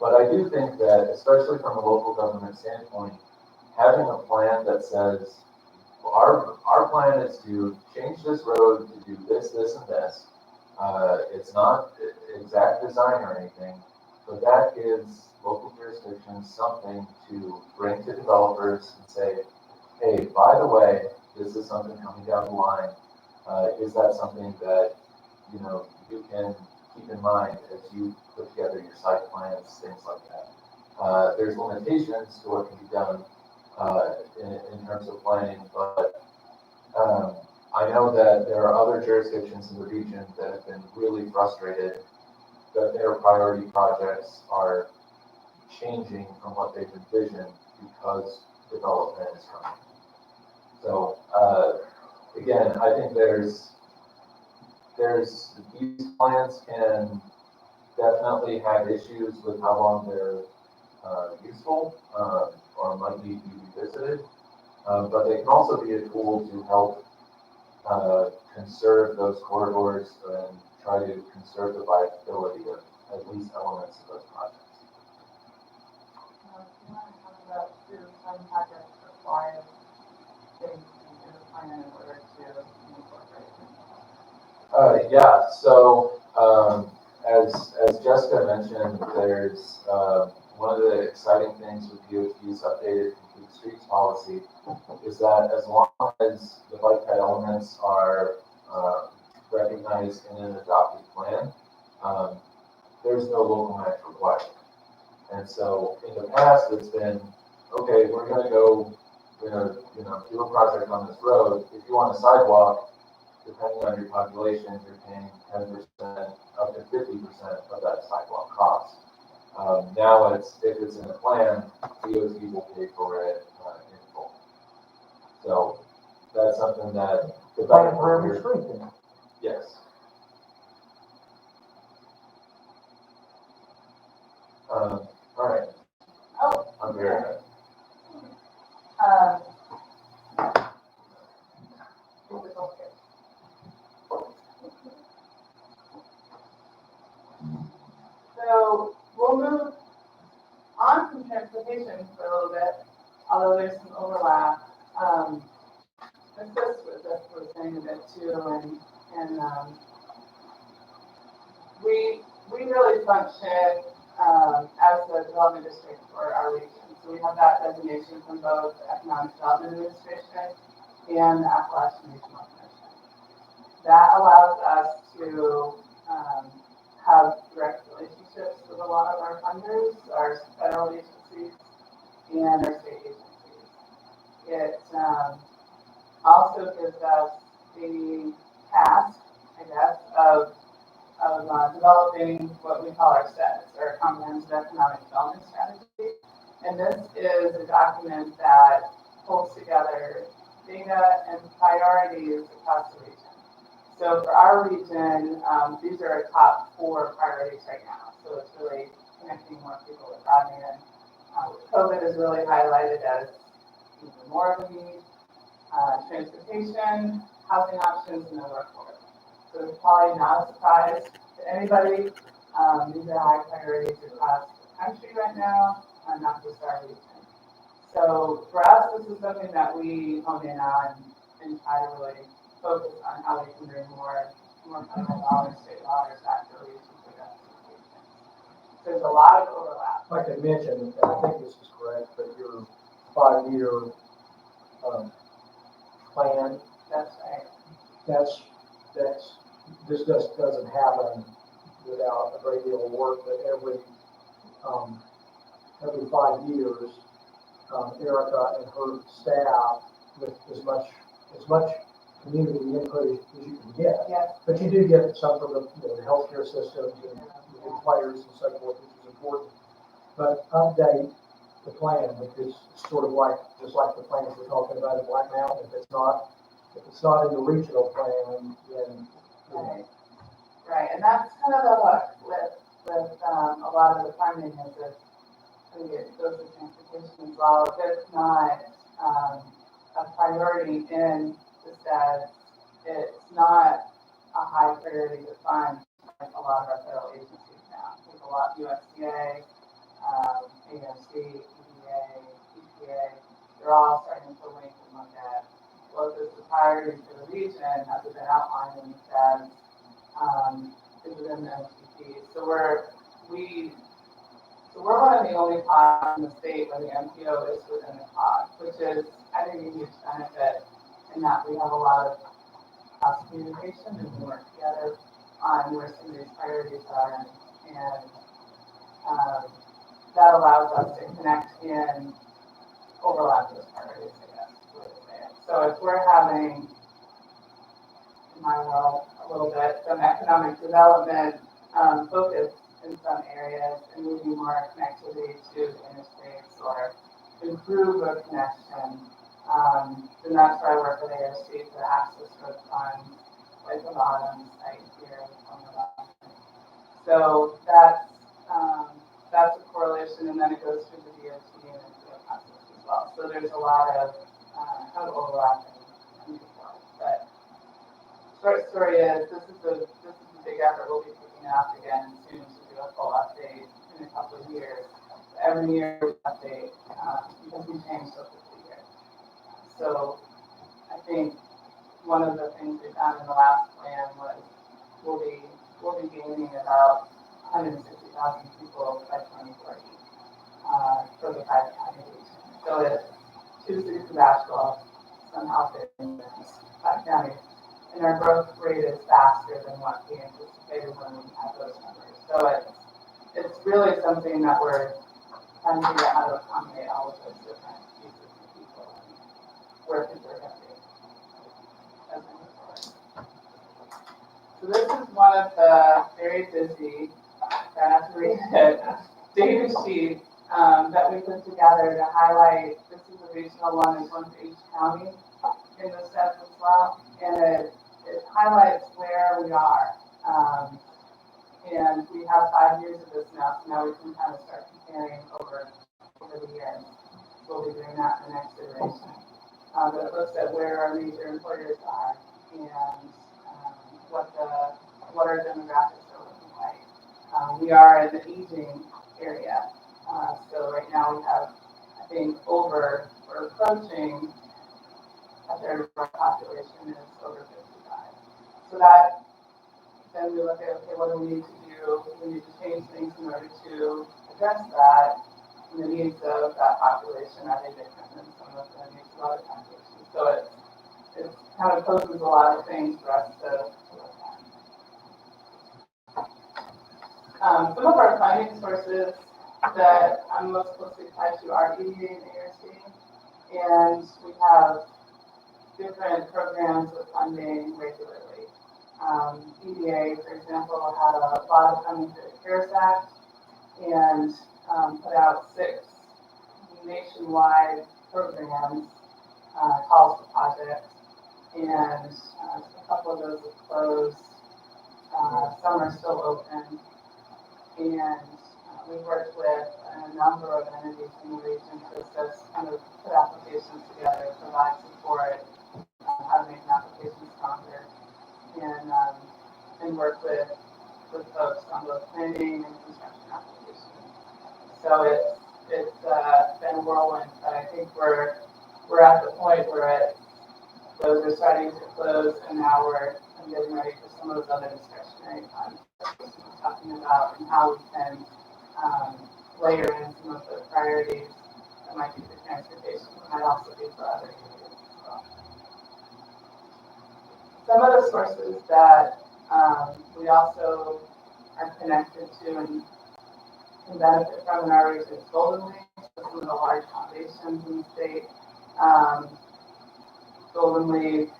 But I do think that, especially from a local government standpoint, having a plan that says, our plan is to change this road to do this, this, and this. It's not exact design or anything, but that gives local jurisdictions something to bring to developers and say, hey, by the way, this is something coming down the line. Is that something that, you know, you can keep in mind as you put together your site plans, things like that. There's limitations to what can be done in terms of planning, but I know that there are other jurisdictions in the region that have been really frustrated that their priority projects are changing from what they've envisioned because development is coming. So again, I think these plans can definitely have issues with how long they're useful, platform might need to be revisited. But they can also be a tool to help conserve those corridors and try to conserve the viability of at least elements of those projects.
Do you want to talk about do some projects require things in the plan in order to incorporate them?
Yeah, so as Jessica mentioned, there's one of the exciting things with DOT's updated complete streets policy is that as long as the bike ped elements are recognized in an adopted plan, there's no local match required. And so in the past, it's been, okay, we're gonna go, do a project on this road. If you want a sidewalk, depending on your population, you're paying 10% up to 50% of that sidewalk cost. Now if it's in the plan, DOT will pay for it in full. So that's something that the
Plan for every street then.
yes. All right.
Oh.
I'm very good.
So we'll move on from transportation for a little bit, although there's some overlap. This was saying a bit too, and we really function as the development district for our region. So we have that designation from both the Economic Development Administration and the Appalachian Regional Commission. That allows us to have direct relationships with a lot of our funders, our federal agencies, and our state agencies. It also gives us the task, I guess, of developing what we call our SETs, or Comprehensive Economic Development Strategy. And this is a document that pulls together data and priorities across the region. So for our region, these are our top 4 priorities right now. So it's really connecting more people with broadband. COVID is really highlighted as even more of a need. Transportation, housing options, and the workforce. So it's probably not a surprise to anybody. These are high priorities across the country right now, not just our region. So for us, this is something that we hone in on and try to really focus on how we can bring more federal dollars, state dollars back to the region for justification. There's a lot of overlap.
Like I mentioned, and I think this is correct, but your 5-year plan,
That's right.
this just doesn't happen without a great deal of work, but every 5 years, Erica and her staff, with as much community input as you can get.
Yes.
But you do get some from the healthcare systems and the players and so forth, which is important. But update the plan, because it's sort of like, just like the plans we're talking about in Black Mountain, if it's not in the regional plan, then.
Right, and that's kind of the look with a lot of the funding is that it goes to transportation as well. If it's not a priority in the stats, it's not a high priority to fund like a lot of our federal agencies now. I think a lot USDA, AMC, EDA, EPA, they're all starting to link and look at what is the priority for the region as it's been outlined in the stats. Is within the MPP. So we're one of the only pods in the state where the MPO is within the pod, which is, I think, a huge benefit in that we have a lot of cross communication and we work together on where some of these priorities are, and that allows us to connect and overlap those priorities, I guess, is what I'm saying. So if we're having, in my world, a little bit, some economic development focus in some areas and moving more connectivity to the interstates or improve a connection, then that's where I work with ARC for access road funds, like the bottom site here on the left. So that's a correlation, and then it goes through the DOT and into the process as well. So there's a lot of kind of overlapping in these ones. But short story is, this is a big effort. We'll be kicking off again soon to do a full update in a couple of years. Every year we update because we change so quickly here. So I think one of the things we found in the last plan was we'll be gaining about 160,000 people by 2040 for the 5-county region. So it's 2 cities of Asheville, some outfit in 5 counties. And our growth rate is faster than what we anticipated when we had those numbers. So it's really something that we're trying to figure out how to accommodate all of those different pieces of people and where people are going to be as we move forward. So this is one of the very busy, try not to read it, data sheet that we put together to highlight. This is a regional one, there's one for each county in the steps as well. And it highlights where we are. And we have 5 years of this now, so now we can kind of start comparing over the years. We'll be doing that in the next iteration. But it looks at where our major employers are and what our demographics are looking like. We are in the aging area. So right now we have, I think, we're approaching a third of our population is over 55. So that, then we look at, okay, what do we need to do? We need to change things in order to address that. And the needs of that population, are they different than some of the needs of other populations? So it kind of poses a lot of things for us to look at. Some of our funding sources that I'm most closely tied to are EDA and ARC. And we have different programs with funding regularly. EDA, for example, had a lot of funding through the CARES Act and put out 6 nationwide programs, calls for projects, and a couple of those have closed. Some are still open, and we worked with a number of entities in the region to assist, kind of put applications together, provide support, how to make an application stronger, and work with folks on both planning and construction applications. So it's been a whirlwind, but I think we're at the point where those are starting to close, and now we're getting ready for some of those other discretionary funds that we're talking about and how we can layer in some of the priorities that might be for transportation, but might also be for other areas as well. Some of the sources that we also are connected to and can benefit from in our region is Golden League, some of the large foundations in the state. Golden League,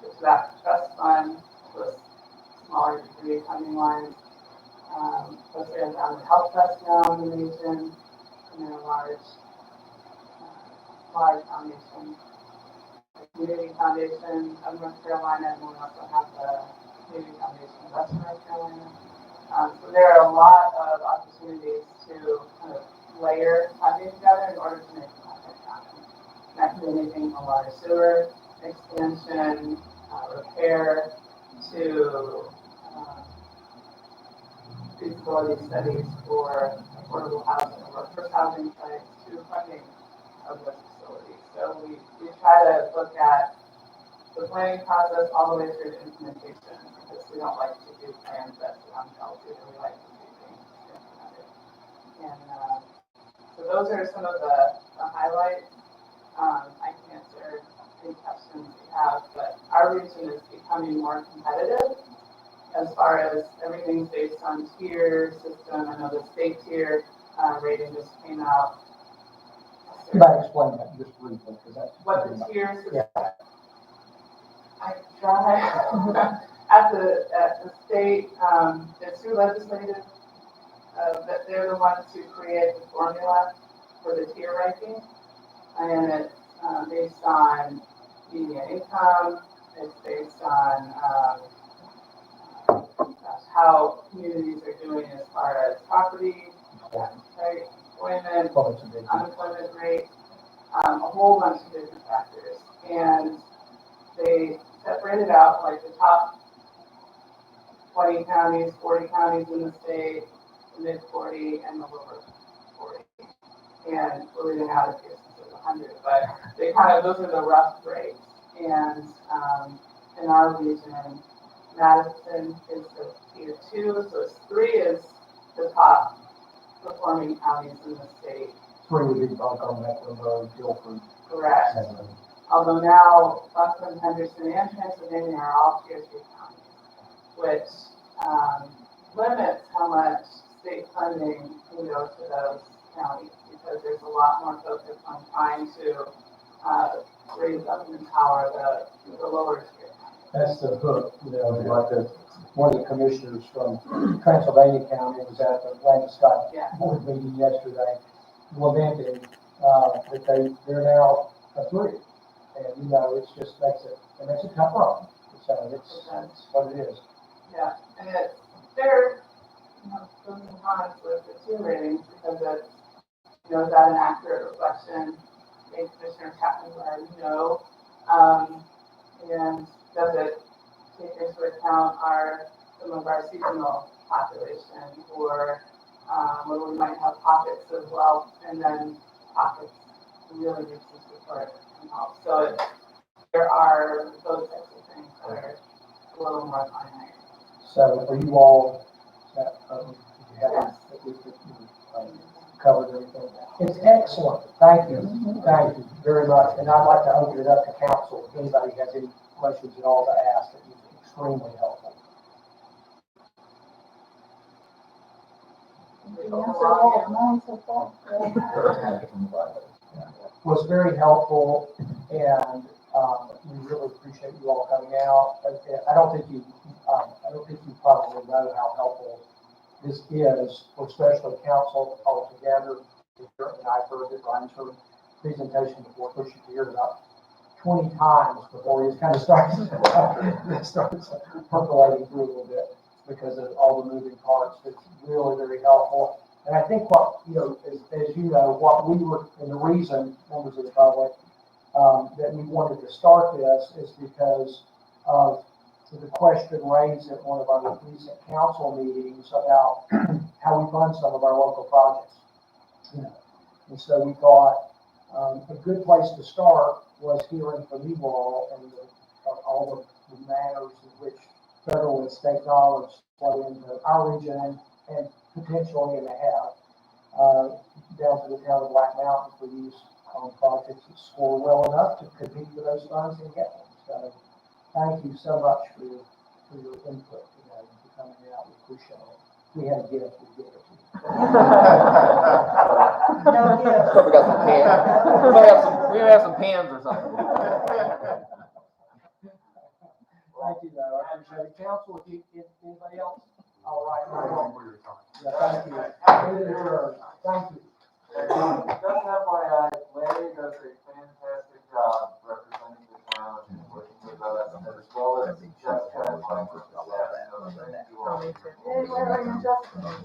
the Tobacco Trust Fund, with smaller degree funding lines. Let's say down the Health Trust now in the region, and then a large foundation. The Community Foundation of North Carolina, and we also have the Community Foundation of Western North Carolina. So there are a lot of opportunities to kind of layer funding together in order to make the project happen. That can be anything from water sewer expansion, repair, to feasibility studies for affordable housing or workforce housing sites, to funding of those facilities. So we try to look at the planning process all the way through to implementation, because we don't like to do plans that sound healthy, and we like to do things implemented. And so those are some of the highlights. I can answer any questions you have, but our region is becoming more competitive as far as everything's based on tier system. I know the state tier rating just came out.
You might explain that just briefly, because that's.
What the tiers,
Yeah.
I try at the state, it's through legislative, that they're the ones who create the formula for the tier ranking, and it's based on median income, it's based on how communities are doing as far as property, right? employment,
Oh, it's a big deal.
unemployment rate, a whole bunch of different factors. And they separated out like the top 20 counties, 40 counties in the state, the mid 40 and the lower 40. And we're leaving out of here since it's 100, but they kind of, those are the rough grades. And in our region, Madison is the tier 2, so it's 3 is the top performing counties in the state.
3 would be Buncombe, Mecklenburg, Guilford.
Correct.
and,
Although now Buncombe, Henderson, and Pennsylvania are all tier 3 counties, which limits how much state funding can go to those counties because there's a lot more focus on trying to raise up and empower the lower tier counties.
That's the hook, like one of the commissioners from Transylvania County was at the Atlanta Scott
Yeah.
board meeting yesterday, lamenting that they're now a 3. And, it just makes it tough on them. So it's what it is.
Yeah, and there's pros and cons with the 2 ratings because it's, is that an accurate reflection? I think Commissioner Chapman already know. And does it take into account some of our seasonal population or where we might have pockets of wealth and then pockets really need some support and help. So there are those types of things that are a little more finite.
So are you all, happy that we covered everything? It's excellent. Thank you. Thank you very much. And I'd like to open it up to council. If anybody has any questions at all to ask, it would be extremely helpful.
The answer all of mine so far.
Was very helpful, and we really appreciate you all coming out. I don't think you probably know how helpful this is for special counsel altogether. And I've heard that Ryan's heard presentation before, pushing to hear about 20 times before he kind of starts percolating through a little bit because of all the moving parts. It's really very helpful. And I think what, as you know, what we were, and the reason, members of the public, that we wanted to start this is because of the question raised at one of our recent council meetings about how we fund some of our local projects. And so we thought a good place to start was hearing from you all and all the manners in which federal and state dollars flow into our region and potentially in the have, down to the town of Black Mountain for use on projects that score well enough to compete for those funds and get them. So thank you so much for your input today and for coming out. We appreciate it. We had a gift, we give it to you.
No gift.
So we got some pens. We have some pens or something.
Thank you, though. I appreciate it. Council, if anybody else? All right. Yeah, thank you. Thank you.
Just FYI, Larry does a fantastic job representing the town and working with us, as well as Jessica and Mike. So thank you all.
Hey, Larry and Justin.